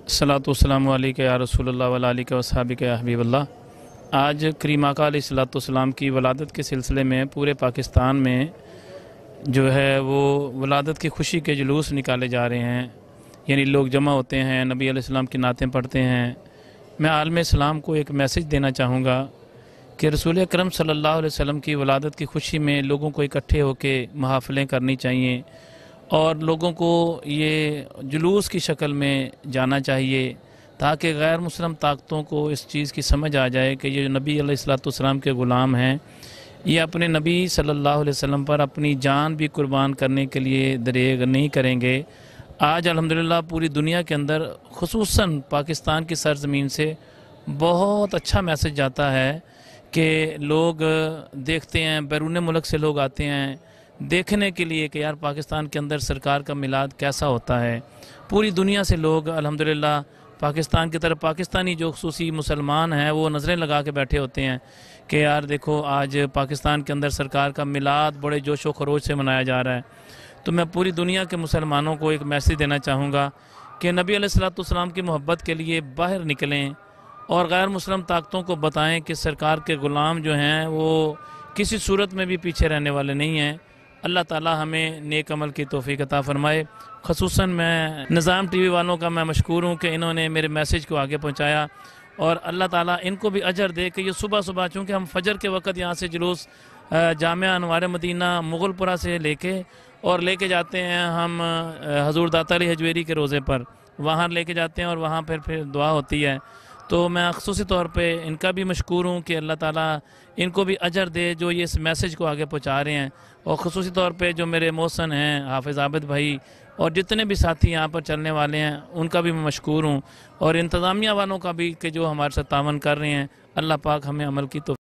सलातु वस्सलामु अलैका या रसूलल्लाह वला आलिका वस्हाबिका या हबीबल्लाह। आज करीम आका अलैहिस्सलातु वस्सलाम की वलादत के सिलसिले में पूरे पाकिस्तान में जो है वो वलादत की खुशी के जुलूस निकाले जा रहे हैं, यानी लोग जमा होते हैं, नबी अलैहिस्सलाम की नातें पढ़ते हैं। मैं आलम इस्लाम को एक मैसेज देना चाहूँगा कि रसूल अकरम सल्लल्लाहु अलैहि वसल्लम की वलादत की खुशी में लोगों को इकट्ठे होकर महफ़िलें करनी चाहिए और लोगों को ये जुलूस की शक्ल में जाना चाहिए ताकि गैर मुस्लिम ताकतों को इस चीज़ की समझ आ जाए कि ये जो नबी अलैहिस्सलाम के ग़ुलाम हैं, ये अपने नबी सल्लल्लाहु अलैहि वसल्लम पर अपनी जान भी कुर्बान करने के लिए दरेग नहीं करेंगे। आज अल्हम्दुलिल्लाह पूरी दुनिया के अंदर खुसूसन पाकिस्तान की सरज़मीन से बहुत अच्छा मैसेज जाता है कि लोग देखते हैं, बैरून मुल्क से लोग आते हैं देखने के लिए कि यार पाकिस्तान के अंदर सरकार का मिलाद कैसा होता है। पूरी दुनिया से लोग अल्हम्दुलिल्लाह पाकिस्तान की तरफ, पाकिस्तानी जो खुसूसी मुसलमान हैं वो नज़रें लगा के बैठे होते हैं कि यार देखो आज पाकिस्तान के अंदर सरकार का मिलाद बड़े जोश व खरोश से मनाया जा रहा है। तो मैं पूरी दुनिया के मुसलमानों को एक मैसेज देना चाहूँगा कि नबी अलैहिस्सलाम की मोहब्बत के लिए बाहर निकलें और गैर मुस्लिम ताकतों को बताएं कि सरकार के ग़ुलाम जो हैं वो किसी सूरत में भी पीछे रहने वाले नहीं हैं। अल्लाह ताला हमें नेक अमल की तौफीक अता फ़रमाए। ख़ुसूसन मैं निज़ाम टीवी वालों का मैं मशकूर हूँ कि इन्होंने मेरे मैसेज को आगे पहुँचाया और अल्लाह ताला इनको भी अजर दे कि ये सुबह सुबह, चूँकि हम फजर के वक़्त यहाँ से जुलूस जामिया अनवार मदीना मुग़लपुरा से लेके जाते हैं हम हज़ूर दाता अली हजवेरी के रोज़े पर, वहाँ लेके जाते हैं और वहाँ पर फिर दुआ होती है। तो मैं ख़ुसूसी तौर पे इनका भी मशकूर हूँ कि अल्लाह ताला इनको भी अजर दे जो ये इस मैसेज को आगे पहुँचा रहे हैं। और ख़ुसूसी तौर पे जो मेरे मोहसन हैं हाफिज़ आबिद भाई और जितने भी साथी यहाँ पर चलने वाले हैं उनका भी मैं मशकूर हूँ और इंतज़ामिया वालों का भी कि जो हमारे साथ तावन कर रहे हैं। अल्लाह पाक हमें अमल की तो